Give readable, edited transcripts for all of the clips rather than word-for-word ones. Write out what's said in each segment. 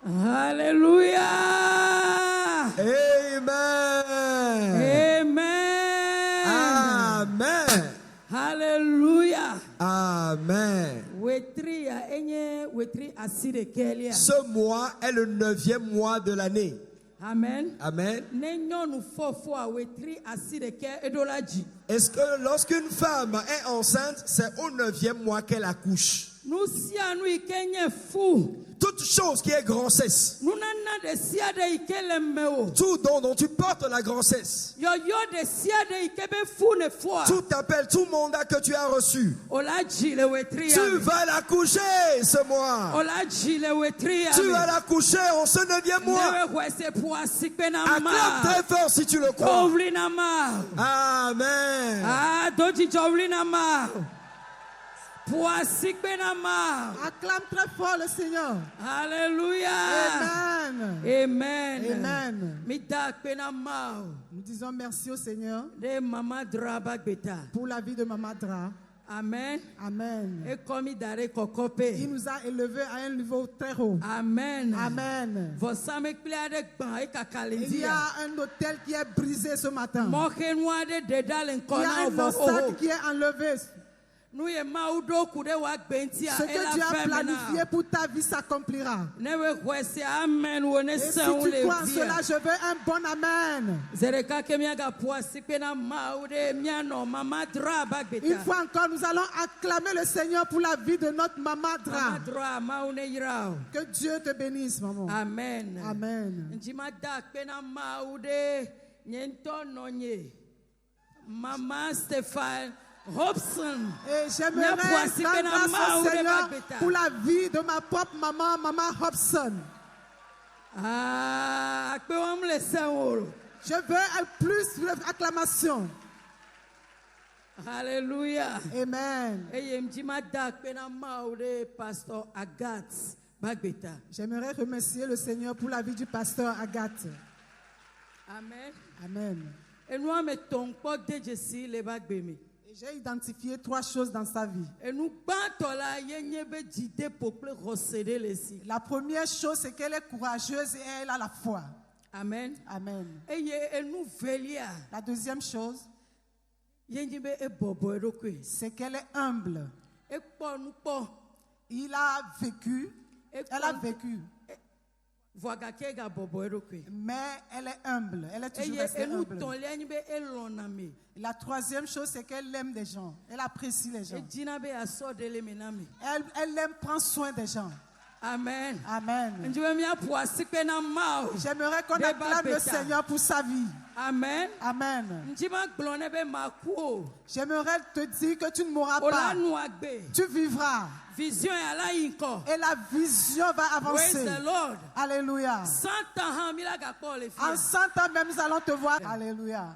Hallelujah. Amen. Amen. Amen. Hallelujah. Amen. Ce mois est le 9e mois de l'année. Amen. Amen. Est-ce que lorsqu'une femme est enceinte, c'est au 9e mois qu'elle accouche? Toute chose qui est grossesse, tout dont tu portes la grossesse, tout appel, tout mandat que tu as reçu, tu vas l'accoucher ce mois. Tu vas l'accoucher en ce 9e mois. Acclame très fort si tu le crois. Amen. Acclame très fort le Seigneur. Alléluia. Amen. Amen. Amen. Nous disons merci au Seigneur pour la vie de Maman Dra. Amen. Amen. Il nous a élevés à un niveau très haut. Amen. Amen. Il y a un hôtel qui est brisé ce matin. Il y a un obstacle qui est enlevé. Ce que Dieu a planifié pour ta vie s'accomplira. Et si tu crois en cela, je veux un bon amen. Une fois encore, nous allons acclamer le Seigneur pour la vie de notre Maman Dra. Que Dieu te bénisse, maman. Amen. Amen. Maman Stéphane Hobson. Et j'aimerais rendre grâce au Seigneur pour la vie de ma propre maman, Maman Hobson. Je veux plus d'acclamation. Alléluia. Amen. J'aimerais remercier le Seigneur pour la vie du pasteur Agathe. Amen. Amen. Et j'ai identifié 3 choses dans sa vie. La première chose, c'est qu'elle est courageuse et elle a la foi. Amen. Amen. La deuxième chose, c'est qu'elle est humble. Il a vécu, elle a vécu. Mais elle est humble. Elle est toujours restée humble. La troisième chose, c'est qu'elle aime des gens. Elle apprécie les gens. Elle aime prendre soin des gens. Amen. Amen. J'aimerais qu'on acclame le Seigneur pour sa vie. Amen. Amen. J'aimerais te dire que tu ne mourras pas. Tu vivras. Et la vision va avancer. Alléluia. En 100 ans même, nous allons te voir. Alléluia.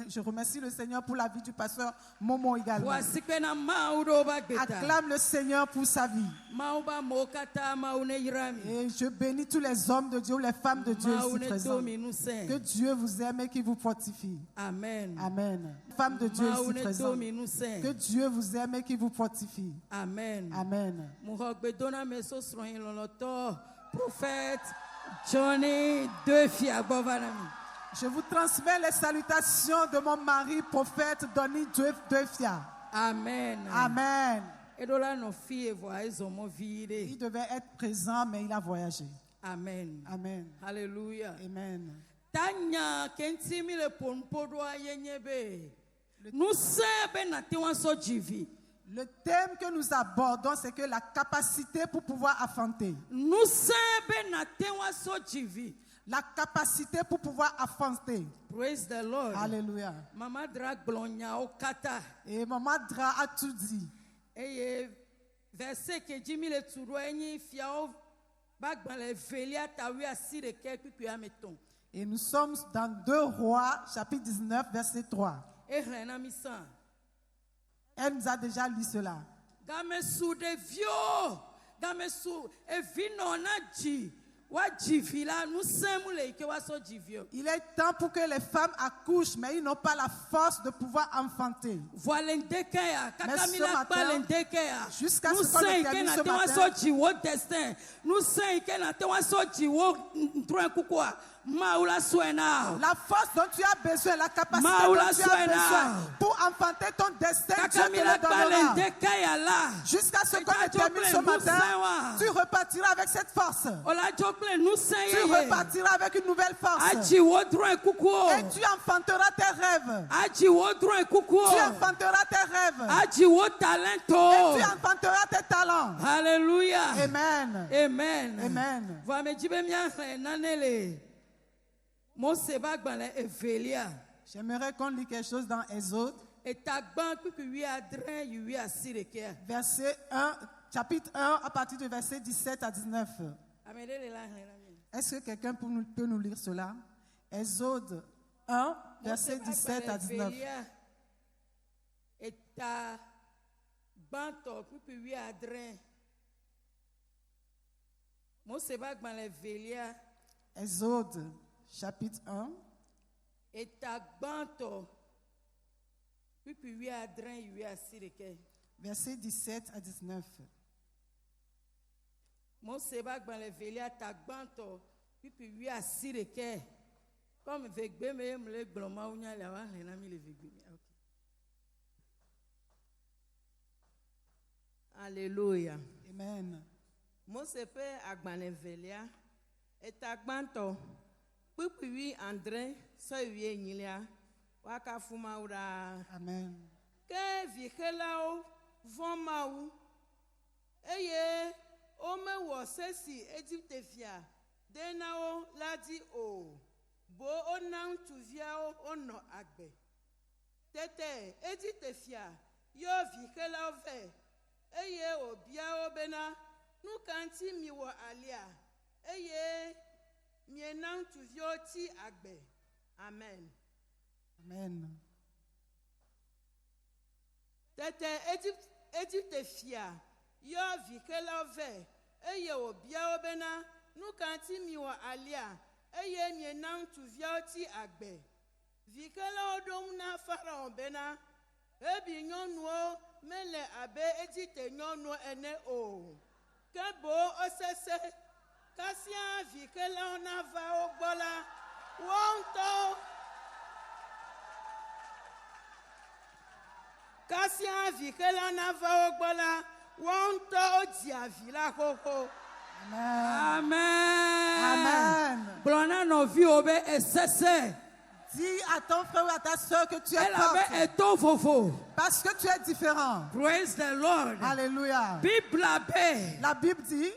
Je remercie le Seigneur pour la vie du pasteur Momo également. Acclame le Seigneur pour sa vie. Et je bénis tous les hommes de Dieu, les femmes de Dieu ici présents. Que Dieu vous aime et qu'il vous fortifie. Amen. Amen. Femmes de Dieu ici présents. Que Dieu vous aime et qu'il vous fortifie. Amen. Amen. Prophète Johnny Defia. Je vous transmets les salutations de mon mari, prophète Johnny Defia. Amen. Amen. Il devait être présent, mais il a voyagé. Amen. Amen. Alléluia. Amen. Le thème que nous abordons, c'est que la capacité pour pouvoir affronter. La capacité pour pouvoir affronter. Praise the Lord. Alléluia. Maman Dra glogna au kata. Et Maman Dra a tout dit. Et verset que Jimmy le turo eni fiao bagbale velia tawi asire quelque que ameton. Et nous sommes dans 2 Rois, chapitre 19, verset 3. Et rena misan. Elle nous a déjà lu cela. Game sou de vio, game sou e vino na ji. Il est temps pour que les femmes accouchent, mais ils n'ont pas la force de pouvoir enfanter. Mais ce matin, jusqu'à ce qu'on le termine ce matin, la force dont tu as besoin, la capacité dont tu as besoin pour enfanter ton destin, Dieu te le donnera. Jusqu'à ce qu'on le termine ce matin, tu repartiras avec cette force. Tu repartiras avec une nouvelle force. Et tu enfanteras tes rêves. Tu enfanteras tes rêves. Et tu enfanteras tes talents. Alléluia. Amen. Amen. Amen. J'aimerais qu'on lit quelque chose dans Exode. Verset 1, chapitre 1, à partir du verset 17 à 19. Est-ce que quelqu'un peut nous lire cela? Exode 1, verset 17 à 19. Exode, chapitre 1. Verset 17 à 19. Alléluia. Amen. Mosepe agbanevelia etagbanto pupiwi André soyue nyilia wakafuma ura. Amen. Ke vikelao vomau eye ome wo sesi Egypte fia denao ladi o bo onang tuviao ono agbe tete Egypte fia yo vikelao ve eye obiao bena nukanti miwo alia eye mienang tuvio ti agbe. Amen. Amen. Tete Egypte fia yo vikela ve eye obiao bena nukanti miwo alia eye mienang tuvio ti agbe. Vikela odom na Pharaon bena ebi nyonuo mele abe Egypte nyonuo ene o. Kebo osese kasia vikela ona va ogbola wonto kasia vikela ona va ogbola wonto dia vila koko. Amen. Amen. Blona no vi obe esese. Dis à ton frère ou à ta soeur que tu es forte. Parce que tu es différent. Praise the Lord. Alléluia. La Bible dit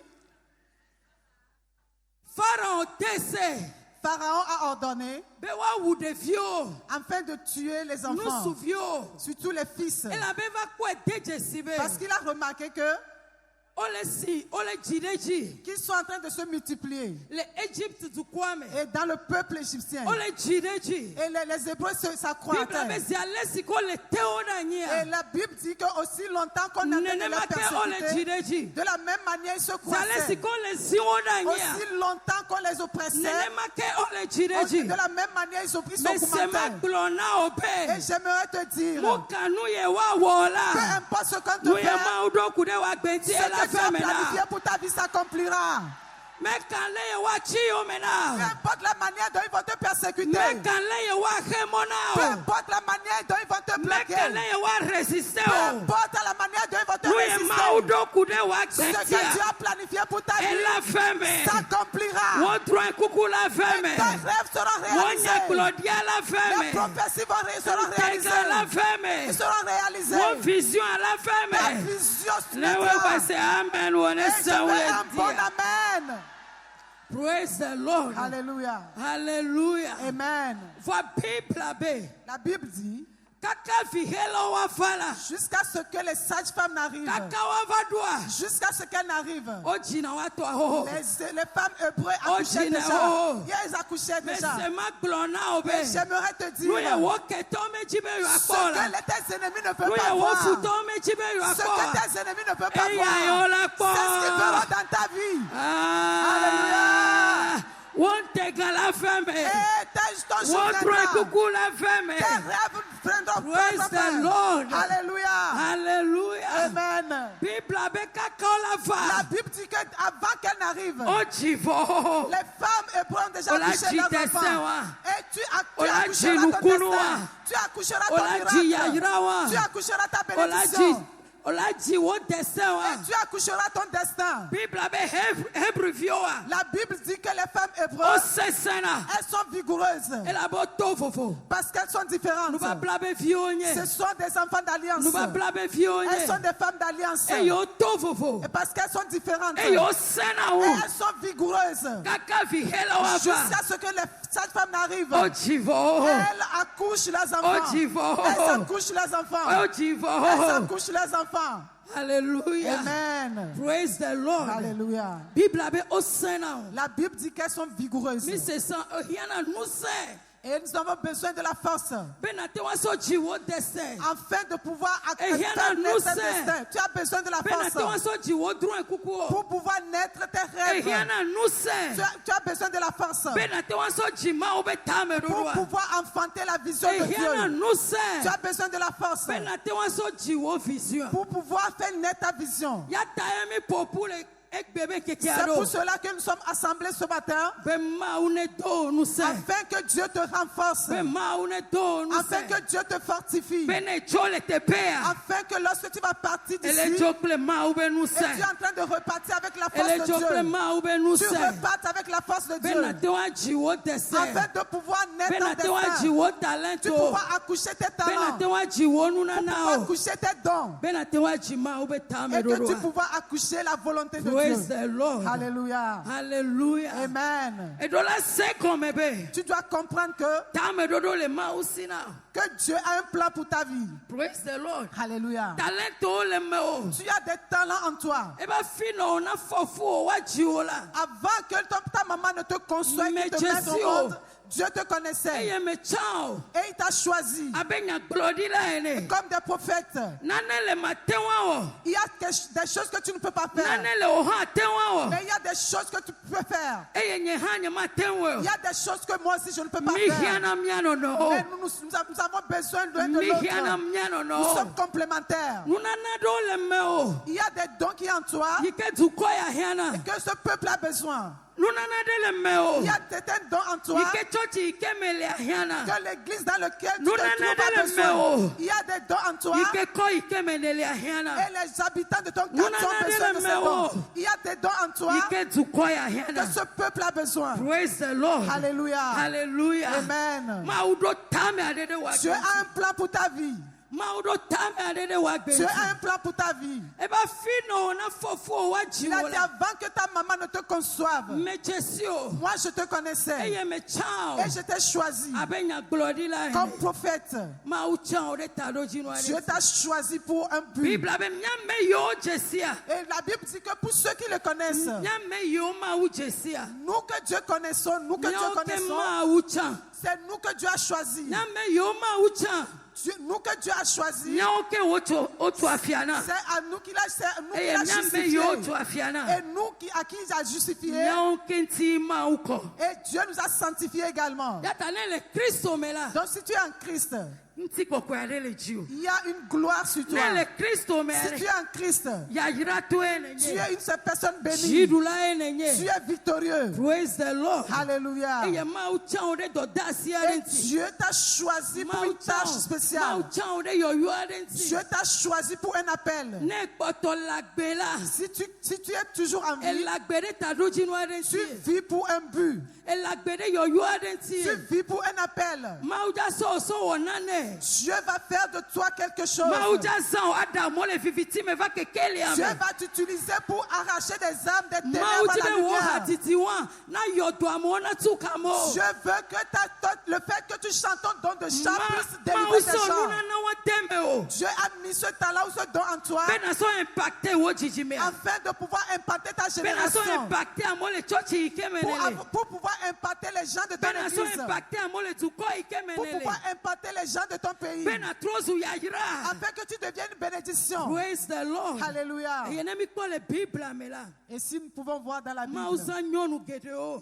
Pharaon a ordonné afin de tuer les enfants, surtout les fils. Parce qu'il a remarqué que qu'ils sont en train de se multiplier. Et dans le peuple égyptien. Et les Hébreux s'accroîtraient. Et la Bible dit que aussi longtemps qu'on a de la persécuter, de la même manière ils se croissaient. Aussi longtemps qu'on les oppressait, de la même manière ils ont pris son commentaire. Et j'aimerais te dire, peu importe ce qu'on te fait, tu as planifié pour ta vie s'accomplira. Peu importe la manière dont ils vont te persécuter. Peu importe la manière dont ils vont te bloquer. Peu importe la manière dont ils vont te résister. Ce que tu as planifié pour ta vie s'accomplira. Et tes rêves seront réalisés. Les prophéties seront réalisées. Ils seront réalisés. Ta vision se mettra. Et je veux un bon amen. Praise the Lord. Alléluia. Alléluia. Amen. La Bible dit jusqu'à ce que les sages-femmes n'arrivent. Jusqu'à ce qu'elles n'arrivent. Les femmes hébreues accouchaient déjà. Elles accouchaient déjà. Et j'aimerais te dire ce que tes ennemis ne peuvent pas voir. Ce que tes ennemis ne peuvent pas voir. C'est ce qu'ils verront dans ta vie. Alléluia. jour viendra. Tes rêves prendront fin. Alléluia. Alléluia. Amen. La Bible dit qu'avant qu'elle n'arrive, les femmes éprouveront déjà coucher leurs enfants. Et tu accoucheras ton destin. Tu accoucheras ton miracle. Tu accoucheras ta bénédiction. Et tu accoucheras ton destin. La Bible dit que les femmes hébreues, elles sont vigoureuses. Parce qu'elles sont différentes. Ce sont des enfants d'alliance. Elles sont des femmes d'alliance. Et parce qu'elles sont différentes. Et elles sont vigoureuses. Jusqu'à ce que cette femme n'arrive. Elles accouchent les enfants. Elles accouchent les enfants. Elles accouchent les enfants. Alléluia. Amen. Praise the Lord. Alléluia. La Bible dit qu'elles sont vigoureuses. Et nous avons besoin de la force afin de pouvoir faire naître tes destins. Tu as besoin de la force pour pouvoir naître tes rêves. Tu as besoin de la force pour pouvoir enfanter la vision de Dieu. Tu as besoin de la force pour pouvoir faire naître ta vision. C'est pour cela que nous sommes assemblés ce matin, afin que Dieu te renforce, afin que Dieu te fortifie, afin que lorsque tu vas partir d'ici, et tu es en train de repartir avec la force de Dieu, tu repartes avec la force de Dieu, afin de pouvoir naître ton destin, de pouvoir accoucher tes talents, de pouvoir accoucher tes dons, et que tu pouvoir accoucher la volonté de Dieu. Praise the Lord. Alléluia. Alléluia. Amen. Tu dois comprendre que Dieu a un plan pour ta vie. Praise the Lord. Alléluia. Tu as des talents en toi. Avant que ta maman ne te conçoive et te mette au monde, Dieu te connaissait. Et il t'a choisi. Comme des prophètes. Il y a des choses que tu ne peux pas faire. Mais il y a des choses que tu peux faire. Il y a des choses que moi aussi je ne peux pas faire. Mais nous avons besoin l'un de l'autre. Nous sommes complémentaires. Il y a des dons qui sont en toi et que ce peuple a besoin. Il y a certains dons en toi que l'église dans laquelle tu te trouves a besoin. Il y a des dons en toi et les habitants de ton canton ont besoin de ces dons. Il y a des dons en toi que ce peuple a besoin. Praise the Lord. Alléluia. Alléluia. Amen. Dieu a un plan pour ta vie. Tu as un plan pour ta vie. Il a dit avant que ta maman ne te conçoive, moi je te connaissais et je t'ai choisi comme prophète. Dieu t'a choisi pour un but. Et la Bible dit que pour ceux qui le connaissent, nous que Dieu connaissons, c'est nous que Dieu a choisi. Nous que Dieu a choisi, c'est à nous qu'il a justifié. Et nous à qui il a justifié. Et Dieu nous a sanctifiés également. Donc si tu es en Christ, il y a une gloire sur toi. Si tu es en Christ, tu es une personne bénie. Tu es victorieux. Praise the Lord. Alléluia. Et Dieu t'a choisi pour une tâche spéciale. Dieu t'a choisi pour un appel. Si tu es toujours en vie, tu vis pour un but. Tu vis pour un appel. Dieu va faire de toi quelque chose. Dieu va t'utiliser pour arracher des âmes des ténèbres à la lumière. Je veux que le fait que tu chantes ton don de chant puisse délivrer tes gens. Dieu a mis ce talent ou ce don en toi afin de pouvoir impacter ta génération. Pour pouvoir impacter les gens de ton église. Pour pouvoir impacter les gens de de ton pays. Afin que tu deviennes une bénédiction. Praise the Lord. Alléluia. Et si nous pouvons voir dans la Bible,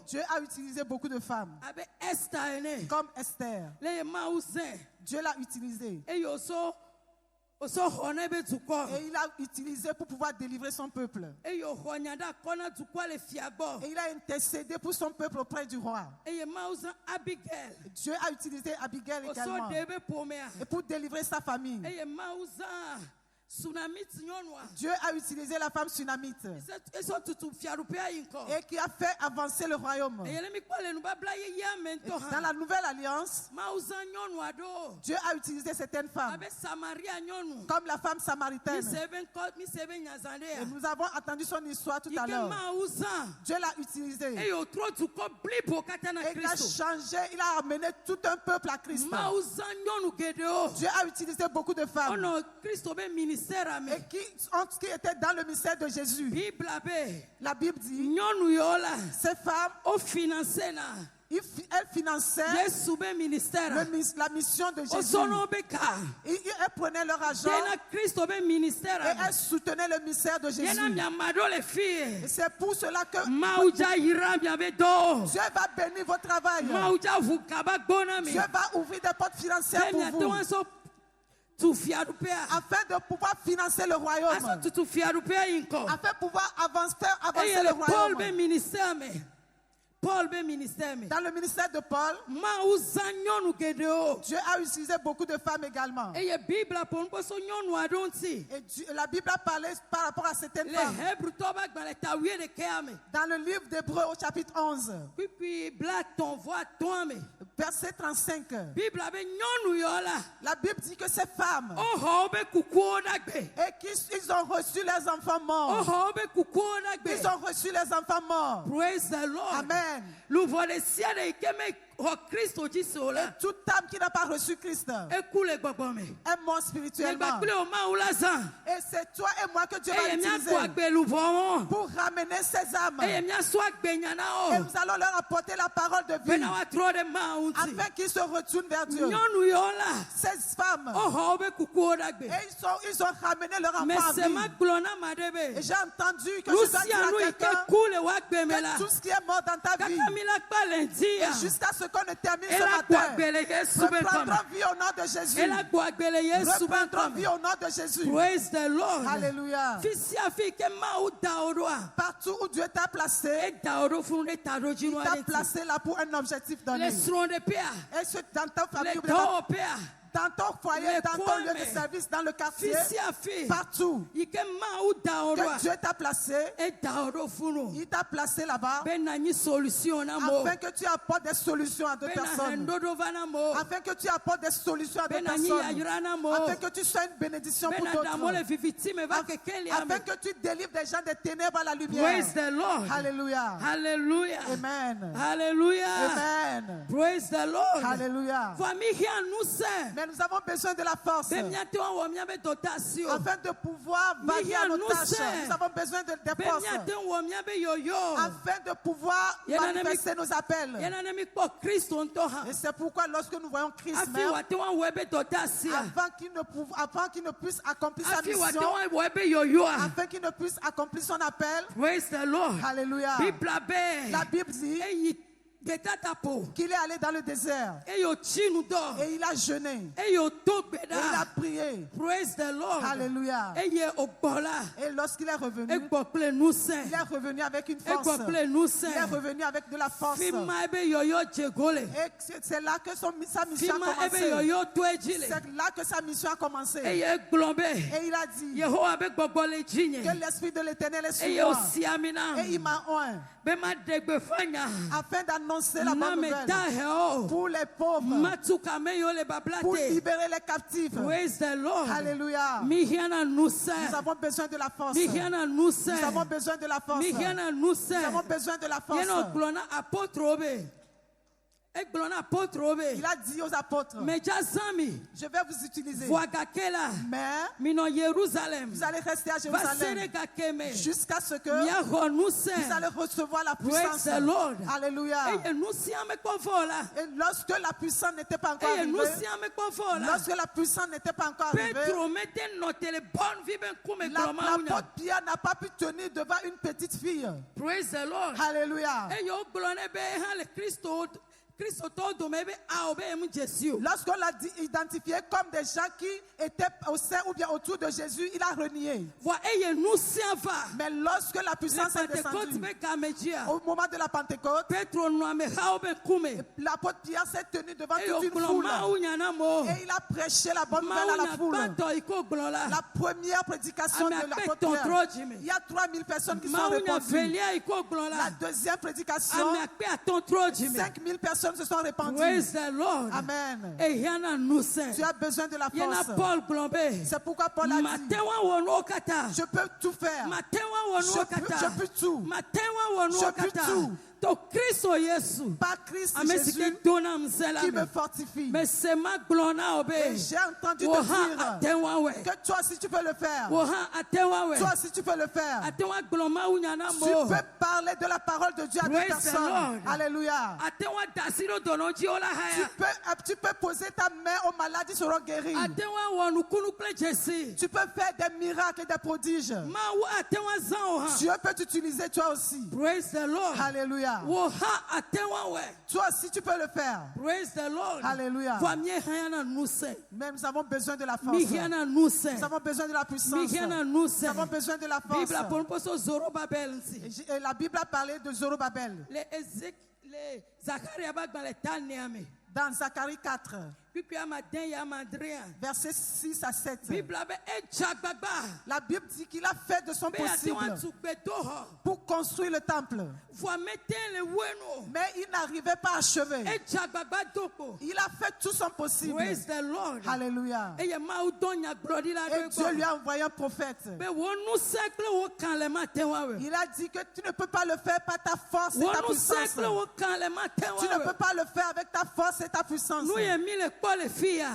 Dieu a utilisé beaucoup de femmes. Comme Esther. Dieu l'a utilisé. Et il a utilisé pour pouvoir délivrer son peuple. Et il a intercédé pour son peuple auprès du roi. Dieu a utilisé Abigail également. Et pour délivrer sa famille. Dieu a utilisé la femme sunamite et qui a fait avancer le royaume. Dans la nouvelle alliance, Dieu a utilisé certaines femmes comme la femme samaritaine. Et nous avons entendu son histoire tout à l'heure. Dieu l'a utilisé et il a changé, il a amené tout un peuple à Christ. Dieu a utilisé beaucoup de femmes et qui étaient dans le ministère de Jésus. La Bible dit, ces femmes, elles finançaient la mission de Jésus. Elles prenaient leur argent et elles soutenaient le ministère de Jésus. Et c'est pour cela que Dieu va bénir votre travail. Dieu va ouvrir des portes financières pour vous, afin de pouvoir financer le royaume, afin de pouvoir avancer le royaume. Dans le ministère de Paul, Dieu a utilisé beaucoup de femmes également. Et la Bible a parlé par rapport à certaines femmes. Dans le livre d'Hébreux au chapitre 11, verset 35, la Bible dit que ces femmes, et qu'ils ont reçu les enfants morts. Ils ont reçu les enfants morts. Praise the Lord. Amen. Et toute âme qui n'a pas reçu Christ est mort spirituellement. Et c'est toi et moi que Dieu va utiliser pour ramener ces âmes. Et nous allons leur apporter la parole de vie afin qu'ils se retournent vers Dieu. Ces femmes, et ils ont ramené leur enfant à vie. Et j'ai entendu que je dois dire à quelqu'un que tout ce qui est mort dans ta vie, et jusqu'à ce qu'on ne termine ce matin, reprendront vie au nom de Jésus. Reprendront vie au nom de Jésus. Praise the Lord. Alléluia. Partout où Dieu t'a placé, il t'a placé là pour un objectif donné. Et dans ta famille, dans ton foyer, dans ton lieu de service, dans le quartier, partout que Dieu t'a placé, il t'a placé là-bas afin que tu apportes des solutions à d'autres personnes, afin que tu apportes des solutions à d'autres personnes, afin que tu sois une bénédiction pour d'autres, afin que tu délivres des gens des ténèbres à la lumière. Praise the Lord. Alléluia. Hallelujah. Amen. Hallelujah. Amen. Praise the Lord. Alléluia. Mais nous avons besoin de la force afin de pouvoir vailler à nos tâches. Nous avons besoin des forces afin de pouvoir manifester nos appels. Et c'est pourquoi lorsque nous voyons Christ même, avant qu'il ne puisse accomplir sa mission, afin qu'il ne puisse accomplir son appel, alléluia, la Bible dit qu'il est allé dans le désert et il a jeûné et il a prié. Praise the Lord. Alléluia. Et lorsqu'il est revenu, il est revenu avec une force. Il est revenu avec de la force. Et c'est là que sa mission a commencé. C'est là que sa mission a commencé. Et il a dit que l'Esprit de l'Éternel est sur moi. Et il m'a oint afin d'annoncer la bonne nouvelle pour les pauvres, pour libérer les captifs. Alléluia. Nous avons besoin de la force. Nous avons besoin de la force. Nous avons besoin de la force. Il a dit aux apôtres, je vais vous utiliser. Mais vous allez rester à Jérusalem jusqu'à ce que vous allez recevoir la puissance. Alléluia. Et lorsque la puissance n'était pas encore arrivée, l'apôtre Pierre n'a pas pu tenir devant une petite fille. Alléluia. Lorsqu'on l'a identifié comme des gens qui étaient au sein ou bien autour de Jésus, il a renié. Mais lorsque la puissance est descendue, au moment de la Pentecôte, l'apôtre Pierre s'est tenu devant toute une foule et il a prêché la bonne nouvelle à la foule. La première prédication de l'apôtre Pierre, il y a 3000 personnes qui sont répandues. La deuxième prédication, 5000 personnes se sont répandues. Praise the Lord. Amen. Tu as besoin de la force. C'est pourquoi Paul a dit, je peux tout faire. Je peux tout. Je peux tout. Par Christ Jésus qui me fortifie. Et j'ai entendu te dire que toi aussi tu peux le faire. Toi aussi tu peux le faire. Tu peux parler de la parole de Dieu à des personnes. Alléluia. Tu peux poser ta main aux malades, ils seront guéris. Tu peux faire des miracles et des prodiges. Dieu peut t'utiliser toi aussi. Alléluia. Toi aussi tu peux le faire. Praise the Lord. Alléluia. Mais nous avons besoin de la force. Nous avons besoin de la puissance. Nous avons besoin de la force. Et la Bible a parlé de Zorobabel. Dans Zacharie 4, versets 6 à 7. La Bible dit qu'il a fait de son possible pour construire le temple. Mais il n'arrivait pas à achever. Il a fait tout son possible. Alléluia. Et Dieu lui a envoyé un prophète. Il a dit que tu ne peux pas le faire par ta force et ta puissance. Tu ne peux pas le faire avec ta force et ta puissance.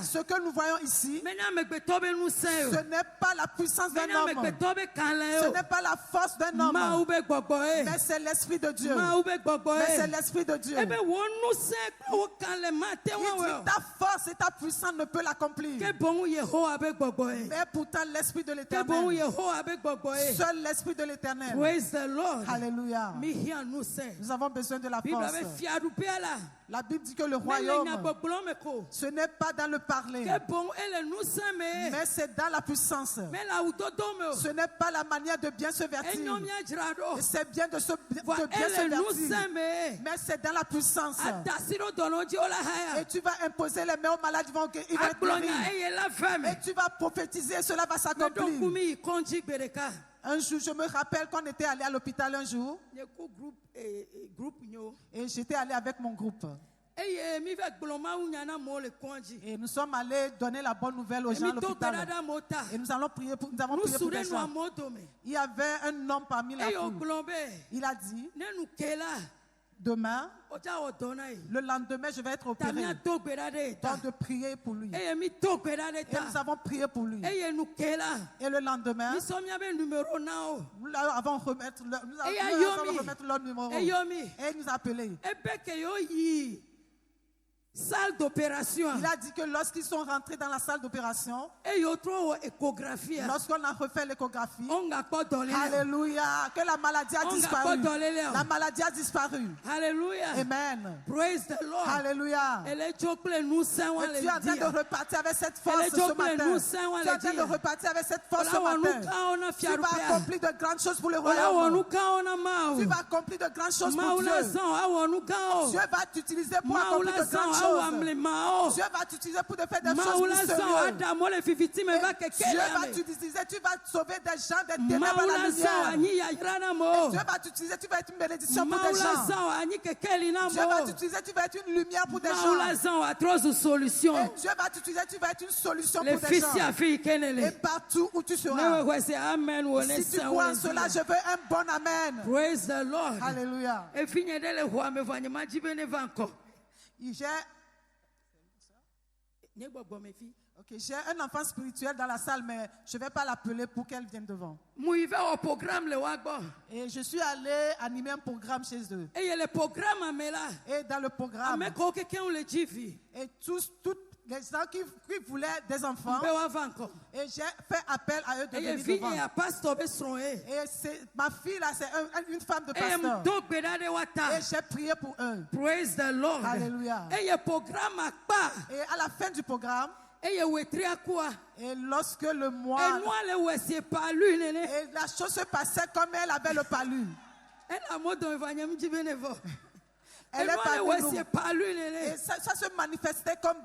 Ce que nous voyons ici, ce n'est pas la puissance d'un homme. Ce n'est pas la force d'un homme. Mais c'est l'Esprit de Dieu. Mais c'est l'Esprit de Dieu. Il dit ta force et ta puissance ne peut l'accomplir. Mais pourtant l'Esprit de l'Éternel. Seul l'Esprit de l'Éternel. Alléluia. Nous avons besoin de la force. La Bible dit que le royaume, ce n'est pas dans le parler, mais c'est dans la puissance. Ce n'est pas la manière de bien se vertir. C'est bien de bien se vertir, mais c'est dans la puissance. Et tu vas imposer les mains aux malades, ils vont être guéris. Et tu vas prophétiser et cela va s'accomplir. Un jour, je me rappelle qu'on était allé à l'hôpital un jour. Et j'étais allé avec mon groupe. Et nous sommes allés donner la bonne nouvelle aux gens à l'hôpital. Et nous avons prié pour les gens. Il y avait un homme parmi la foule. Il a dit, demain, le lendemain, je vais être opéré. Donc de prier pour lui. Et nous avons prié pour lui. Et le lendemain, nous allons remettre leur numéro. Et il nous a appelés. Salle d'opération. Il a dit que lorsqu'ils sont rentrés dans la salle d'opération, lorsqu'on a refait l'échographie, alléluia, que la maladie a disparu. La maladie a disparu. Alléluia. Amen. Praise the Lord. Alléluia. Et tu es en train de repartir avec cette force ce matin. Tu es en train de repartir avec cette force ce matin. Tu vas accomplir de grandes choses pour le royaume. Tu vas accomplir de grandes choses pour Dieu. Dieu va t'utiliser pour accomplir de grandes choses. Dieu va t'utiliser pour te faire des choses plus sérieuses. Dieu va t'utiliser, tu vas sauver des gens des ténèbres à la lumière. Dieu va t'utiliser, tu vas être une bénédiction pour des gens. Dieu va t'utiliser, tu vas être une lumière pour des gens. Et Dieu va t'utiliser, tu vas être une solution pour des gens. Et partout où tu seras. Si tu crois en cela, je veux un bon amen. Praise the Lord. Alléluia. J'ai un enfant spirituel dans la salle, mais je ne vais pas l'appeler pour qu'elle vienne devant. Et je suis allé animer un programme chez eux. Et dans le programme, et tous les gens qui voulaient des enfants, et j'ai fait appel à eux de venir devant. Et ma fille là, c'est une femme de pasteur. Et j'ai prié pour eux. Praise the Lord. Alléluia. Et à la fin du programme, et lorsque le mois, et la chose se passait comme elle avait le palu. Elle est parue. Et ça se manifestait comme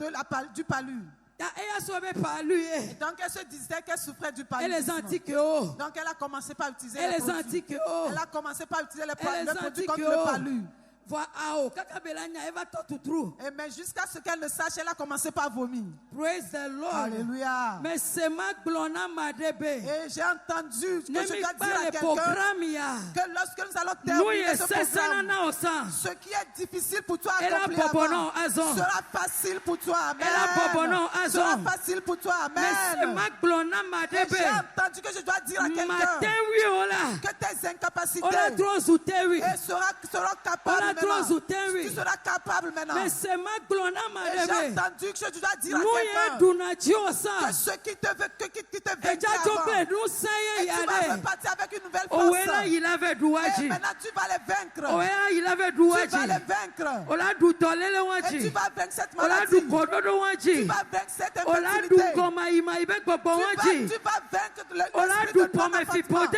du palu. Et donc elle se disait qu'elle souffrait du paludisme. Donc elle a commencé par utiliser les produits. Elle a commencé par utiliser les produits contre le palu. Et mais jusqu'à ce qu'elle ne sache, elle a commencé par vomir. Praise the Lord. Alléluia. Mais c'est ma glona madebe. Et j'ai entendu que je dois dire à quelqu'un que lorsque nous allons terminer ce programme, ce qui est difficile pour toi à accomplir sera facile pour toi. Amen. Sera facile pour toi. Amen. Et j'ai entendu que je dois dire à quelqu'un que tes incapacités seront capables. Tu seras capable maintenant. Et j'ai entendu que je dois dire à quelqu'un que ce qui te veut, que qui te veut, et tu vas repartir avec une nouvelle force. Et maintenant tu vas les vaincre. Tu vas les vaincre. Et tu vas vaincre cette maladie. Tu vas vaincre cette infertilité. Tu vas vaincre l'esprit de non-enfantement. Tu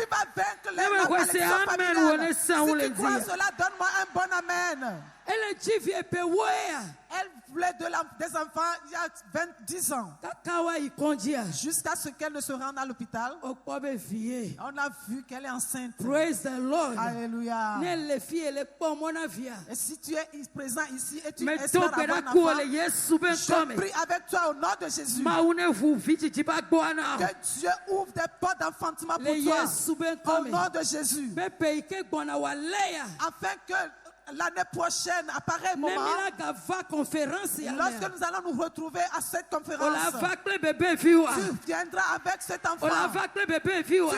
vas vaincre les malédictions familiales. Si tu crois cela, donne-moi un bon amen. Elle voulait des enfants il y a 10 ans. Jusqu'à ce qu'elle ne se rende à l'hôpital. On a vu qu'elle est enceinte. Praise the Lord. Alléluia. Et si tu es présent ici et tu espères avoir un enfant, je prie avec toi au nom de Jésus. Que Dieu ouvre des portes d'enfantement pour toi. Au nom de Jésus. Afin que l'année prochaine, à pareil moment, lorsque nous allons nous retrouver à cette conférence, tu viendras avec cet enfant. Tu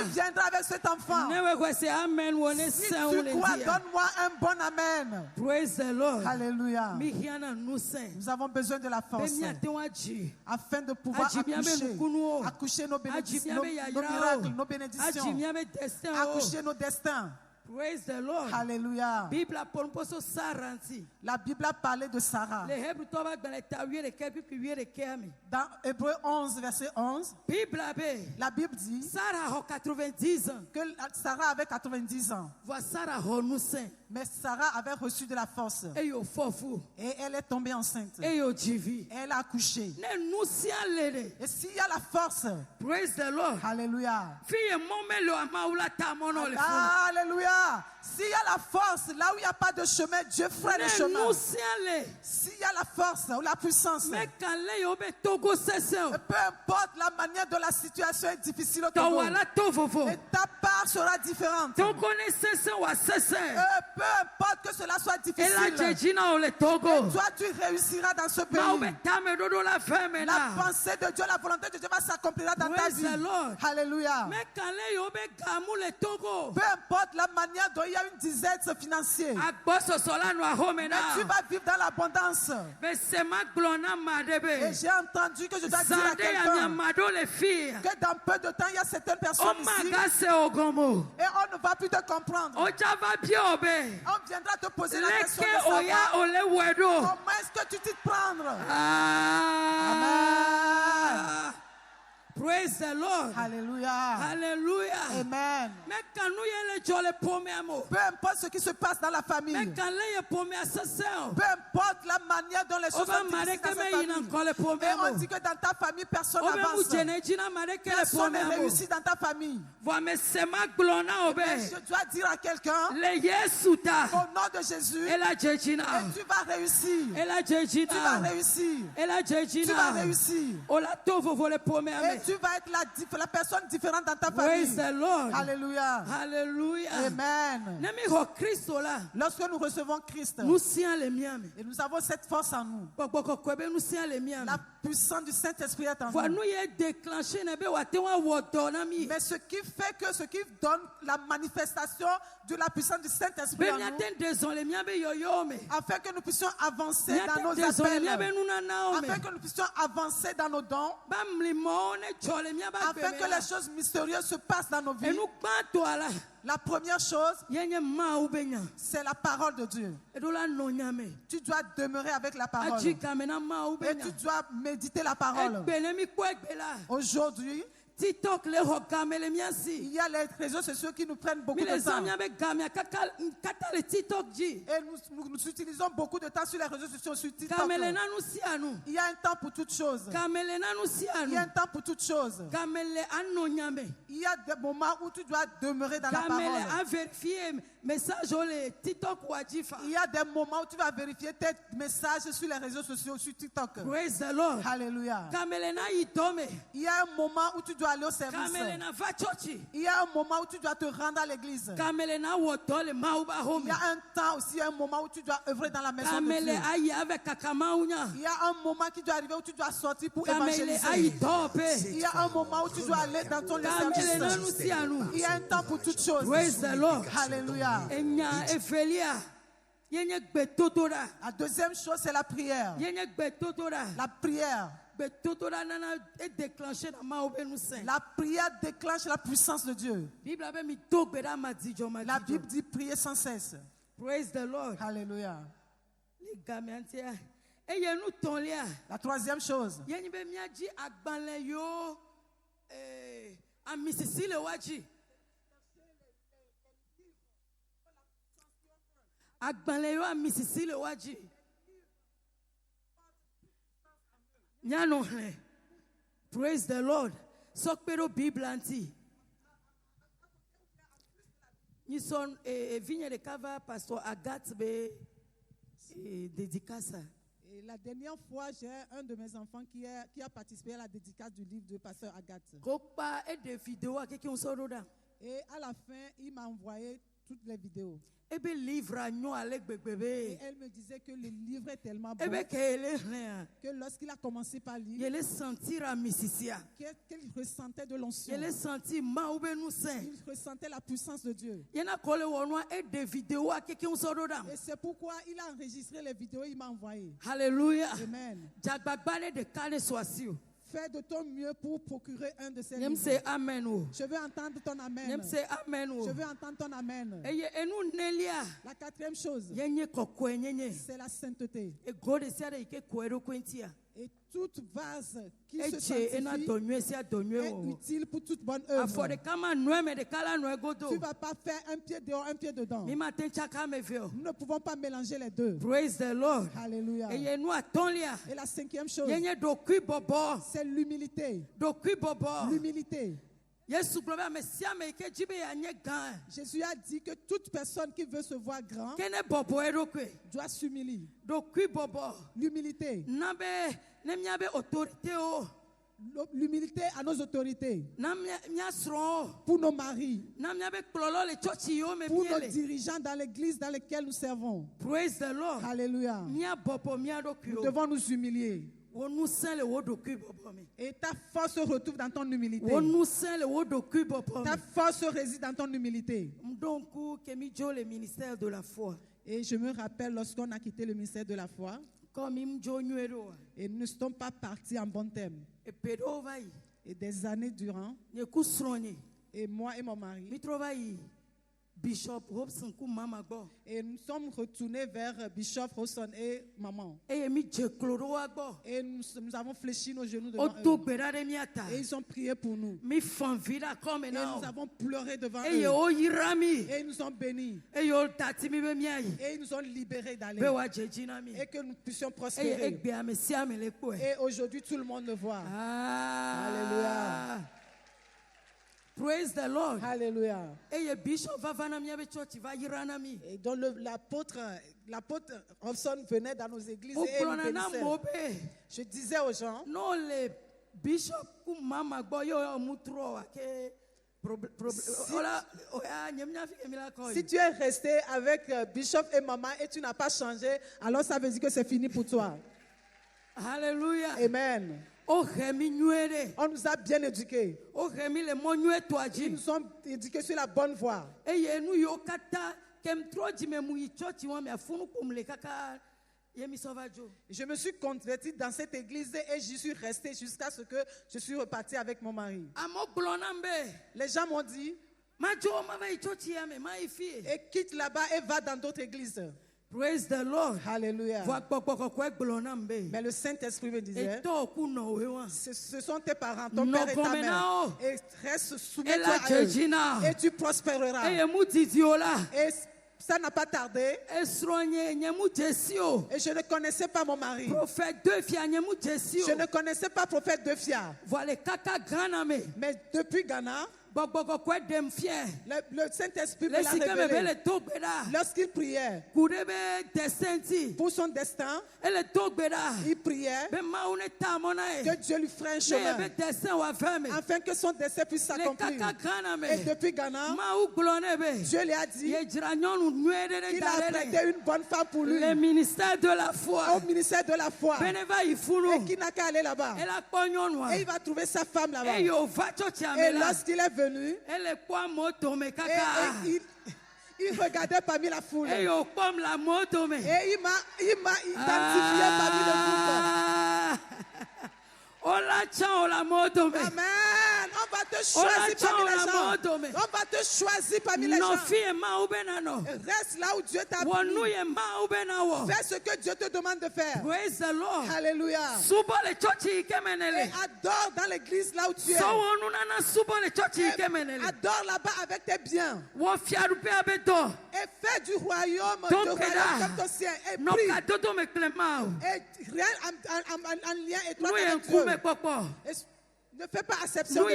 viendras avec cet enfant. Si tu crois, donne-moi un bon amen. Praise the Lord. Alléluia. Nous avons besoin de la force afin de pouvoir accoucher nos miracles, nos bénédictions, accoucher nos destins. Praise the Lord. Alléluia. La Bible a parlé de Sarah. Dans Hébreux 11, verset 11, la Bible dit que Sarah avait 90 ans. Mais Sarah avait reçu de la force. Et elle est tombée enceinte. Et elle a accouché. Et s'il y a la force, praise the Lord. Alléluia. Alléluia. S'il y a la force, là où il n'y a pas de chemin, Dieu fera le chemin. S'il y a la force ou la puissance, peu importe la manière dont la situation est difficile au Togo, et ta part sera différente. Peu importe que cela soit difficile, et toi tu réussiras dans ce pays. La pensée de Dieu, la volonté de Dieu va s'accomplir dans ta vie. Alléluia. Peu importe la manière dont il y a une disette financière, mais tu vas vivre dans l'abondance. Et j'ai entendu que je dois dire à quelqu'un que dans peu de temps il y a certaines personnes ici et on ne va plus te comprendre. On viendra te poser la question de savoir comment est-ce que tu t'y prendre. Amen. Praise the Lord. Hallelujah. Hallelujah. Amen. Peu importe ce qui se passe dans la famille. Peu importe la manière dont les choses sont difficiles dans cette famille. Et on dit que dans ta famille, personne n'avance. Personne ne réussit dans ta famille. Mais je dois dire à quelqu'un, au nom de Jésus, et tu vas réussir. Tu vas réussir. Tu vas réussir. Et tu vas être la personne différente dans ta famille. Praise the Lord. Alléluia. Hallelujah. Amen. Lorsque nous recevons Christ, et nous avons cette force en nous, la puissance du Saint-Esprit est en nous. Mais ce qui donne la manifestation de la puissance du Saint-Esprit en nous, afin que nous puissions avancer dans nos appels, afin que nous puissions avancer dans nos dons, afin que les choses mystérieuses se passent dans nos vies. La première chose, c'est la parole de Dieu. Tu dois demeurer avec la parole. Et tu dois méditer la parole. Aujourd'hui, il y a les réseaux sociaux qui nous prennent beaucoup de temps. Et nous utilisons beaucoup de temps sur les réseaux sociaux, sur TikTok. Il y a un temps pour toutes choses. Il y a un temps pour toutes choses. Il y a des moments où tu dois demeurer dans la parole. Il y a des moments où tu vas vérifier tes messages sur les réseaux sociaux, sur TikTok. Praise the Lord. Alléluia. Il y a un moment où tu dois aller au service. Il y a un moment où tu dois te rendre à l'église. Il y a un temps aussi, un moment où tu dois œuvrer dans la maison de Dieu. Il y a un moment qui doit arriver où tu dois sortir pour évangéliser. Il y a un moment où tu dois aller dans ton service. Il y a un temps pour toutes choses. Praise the Lord. Alléluia. La deuxième chose, c'est la prière. La prière. La prière déclenche la puissance de Dieu. La Bible dit prier sans cesse. Praise the Lord. Alléluia. La troisième chose, praise the Lord. Sokpero Bible anti. Nous sommes vigne de cava pasteur Agathe be dédicace. Et la dernière fois, j'ai un de mes enfants qui a participé à la dédicace du livre de pasteur Agathe. Et à la fin, il m'a envoyé toutes les vidéos. Et elle me disait que le livre est tellement bon que lorsqu'il a commencé par lire, qu'il ressentait de l'onction. Il ressentait la puissance de Dieu. Et c'est pourquoi il a enregistré les vidéos et il m'a envoyé. Alléluia. Amen. Fais de ton mieux pour procurer un de ces livres. Je veux entendre ton amen. Je veux entendre ton amen. La quatrième chose, c'est la sainteté. Et toute vase qui se sanctifie est utile pour toute bonne œuvre. Tu ne vas pas faire un pied dehors, un pied dedans. Nous ne pouvons pas mélanger les deux. Praise the Lord. Alléluia. Et la cinquième chose, c'est l'humilité. L'humilité. Jésus a dit que toute personne qui veut se voir grand doit s'humilier. L'humilité. L'humilité à nos autorités. Pour nos maris. Pour nos dirigeants dans l'église dans laquelle nous servons. Praise the Lord. Alléluia. Nous devons nous humilier. Et ta force se retrouve dans ton humilité. Ta force réside dans ton humilité. Et je me rappelle lorsqu'on a quitté le ministère de la foi. Et nous ne sommes pas partis en bon terme. Et des années durant. Et moi et mon mari. Bishop Robson ku mama go. Et nous sommes retournés vers Bishop Robson et maman. Et nous avons fléchi nos genoux devant eux. Et ils ont prié pour nous. Et nous avons pleuré devant eux. Et ils nous ont bénis. Et ils nous ont libérés d'aller. Et que nous puissions prospérer. Et aujourd'hui tout le monde le voit. Alléluia. Praise the Lord. Alléluia. Et donc l'apôtre Robson venait dans nos églises et il nous bénissait. Je disais aux gens, Bishop mama boyo mutro ke. Si tu es resté avec Bishop et maman et tu n'as pas changé, alors ça veut dire que c'est fini pour toi. Alléluia. Amen. On nous a bien éduqués. Ils nous ont éduqués sur la bonne voie. Je me suis convertie dans cette église et j'y suis restée jusqu'à ce que je suis repartie avec mon mari. Les gens m'ont dit, et quitte là-bas et va dans d'autres églises. Praise the Lord. Hallelujah. Mais le Saint-Esprit me disait, ce sont tes parents, ton père et ta mère. Et reste soumis-toi à eux. Et tu prospéreras. Et ça n'a pas tardé. Et je ne connaissais pas mon mari. Je ne connaissais pas prophète de Fia. Mais depuis Ghana, le Saint-Esprit me l'a révélé. Lorsqu'il priait pour son destin, il priait que Dieu lui ferait un chemin afin que son destin puisse s'accomplir. Et depuis Ghana, Dieu lui a dit qu'il a apprêté une bonne femme pour lui. Au ministère de la foi. Et qu'il n'a qu'à aller là-bas. Et il va trouver sa femme là-bas. Et lorsqu'il est venu, il regardait parmi la foule. Et il m'a identifié parmi le groupe. Amen. On va te choisir parmi les gens. On va te choisir parmi les gens. Reste là où Dieu t'a mis. Fais ce que Dieu te demande de faire. Praise the Lord. Alléluia. Et adore dans l'église là où tu es. Adore là-bas avec tes biens. Et fais du royaume comme ton sien. Et prie. Et rien en lien étroit avec Dieu. Ne fais pas acception de ce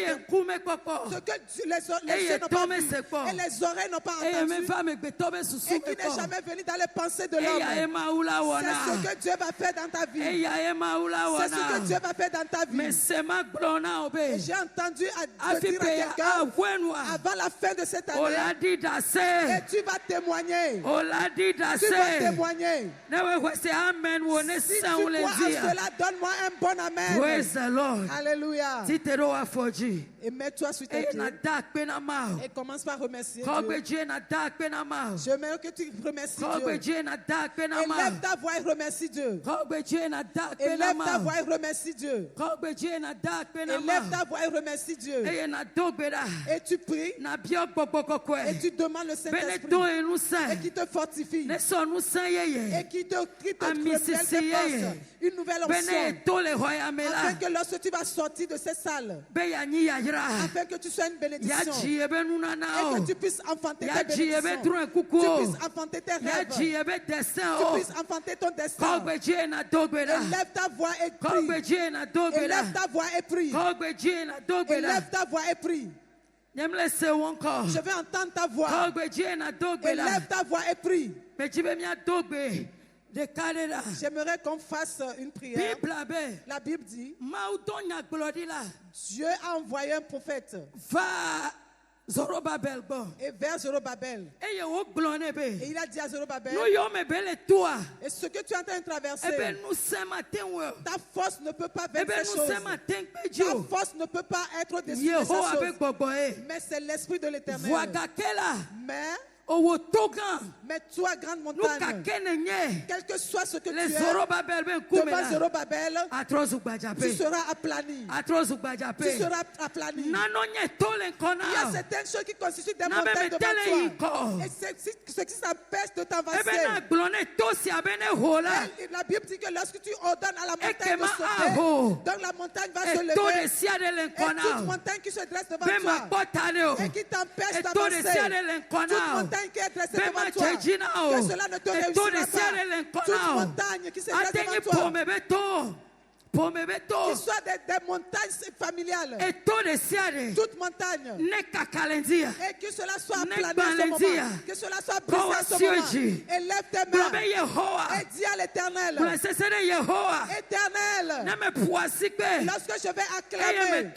que les yeux n'ont pas vu et les oreilles n'ont pas entendu et qui n'est jamais venu dans les pensées de l'homme. C'est ce que Dieu va faire dans ta vie. C'est ce que Dieu va faire dans ta vie. Et j'ai entendu dire à quelqu'un avant la fin de cette année et tu vas témoigner. Tu vas témoigner. Si tu crois à cela, donne-moi un bon amen. Praise the Lord. Alléluia. Et mets-toi sur tes pieds. Et commence par remercier Dieu. J'aimerais que tu remercies Dieu. Élève ta voix et remercie Dieu. Élève ta voix et remercie Dieu. Élève ta voix et remercie Dieu. Et tu pries. Et tu demandes le Saint-Esprit. Et qui te fortifie. Et qui te une nouvelle onction. Afin que lorsque tu vas sortir de cette salle, afin que tu sois une bénédiction et que tu puisses enfanter tes bénédictions, tu puisses enfanter tes rêves, tu puisses enfanter ton destin. Élève ta voix et prie. Élève ta voix et prie. Élève ta voix et prie. Je vais entendre ta voix. Élève ta voix et prie. J'aimerais qu'on fasse une prière. La Bible dit, Dieu a envoyé un prophète et vers Zorobabel. Et il a dit à Zorobabel, et ce que tu es en train de traverser, ta force ne peut pas vaincre ces choses. Ta force ne peut pas être dessus de ces choses. Mais c'est l'Esprit de l'Éternel. Mais toi, grande montagne, quel que soit ce que tu es, devant Zorobabel, tu seras aplani. Tu seras aplani. Il y a certaines choses qui constituent des montagnes devant toi. Et c'est ce qui s'empêche de t'avancer. La Bible dit que lorsque tu ordonnes à la montagne de sauter, donc la montagne va se lever. Et toute montagne qui se dresse devant toi et qui t'empêche d'avancer, toute montagne qui est dressée devant toi, que cela ne te réussira pas. Toute montagne qui se dresse devant toi, Qui soient des montagnes familiales. Toute montagne. Et que cela soit aplani à ce moment. Que cela soit brisé à ce moment. Élève tes mains. Et dis à l'Éternel. Éternel. Lorsque je vais acclamer.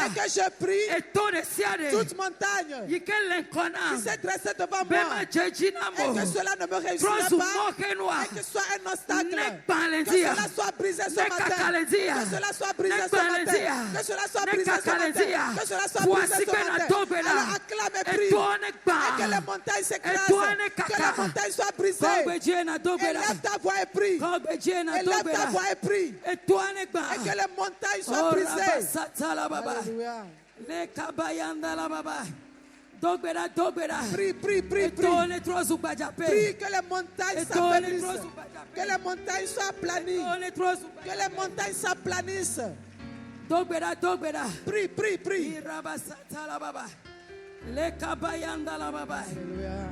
Et que je prie. Toute montagne. Qui s'est dressée devant moi. Et que cela ne me réussira pas. Et que ce soit un obstacle. Que cela soit brisé ce matin. Que cela soit brisé ce matin. Que cela soit brisé ce matin. Que cela soit brisé ce matin. Alors acclame et prie. Et que les montagnes s'écrasent. Que la montagne soit brisée. Élève ta voix et prie. Élève ta voix et prie. Et que les montagnes soient brisées. Alléluia. Prie, prie, prie, prie. Prie que les montagnes s'aplanissent. Que les montagnes soient aplanies. Que les montagnes s'aplanissent. Prie, prie, prie. Alléluia.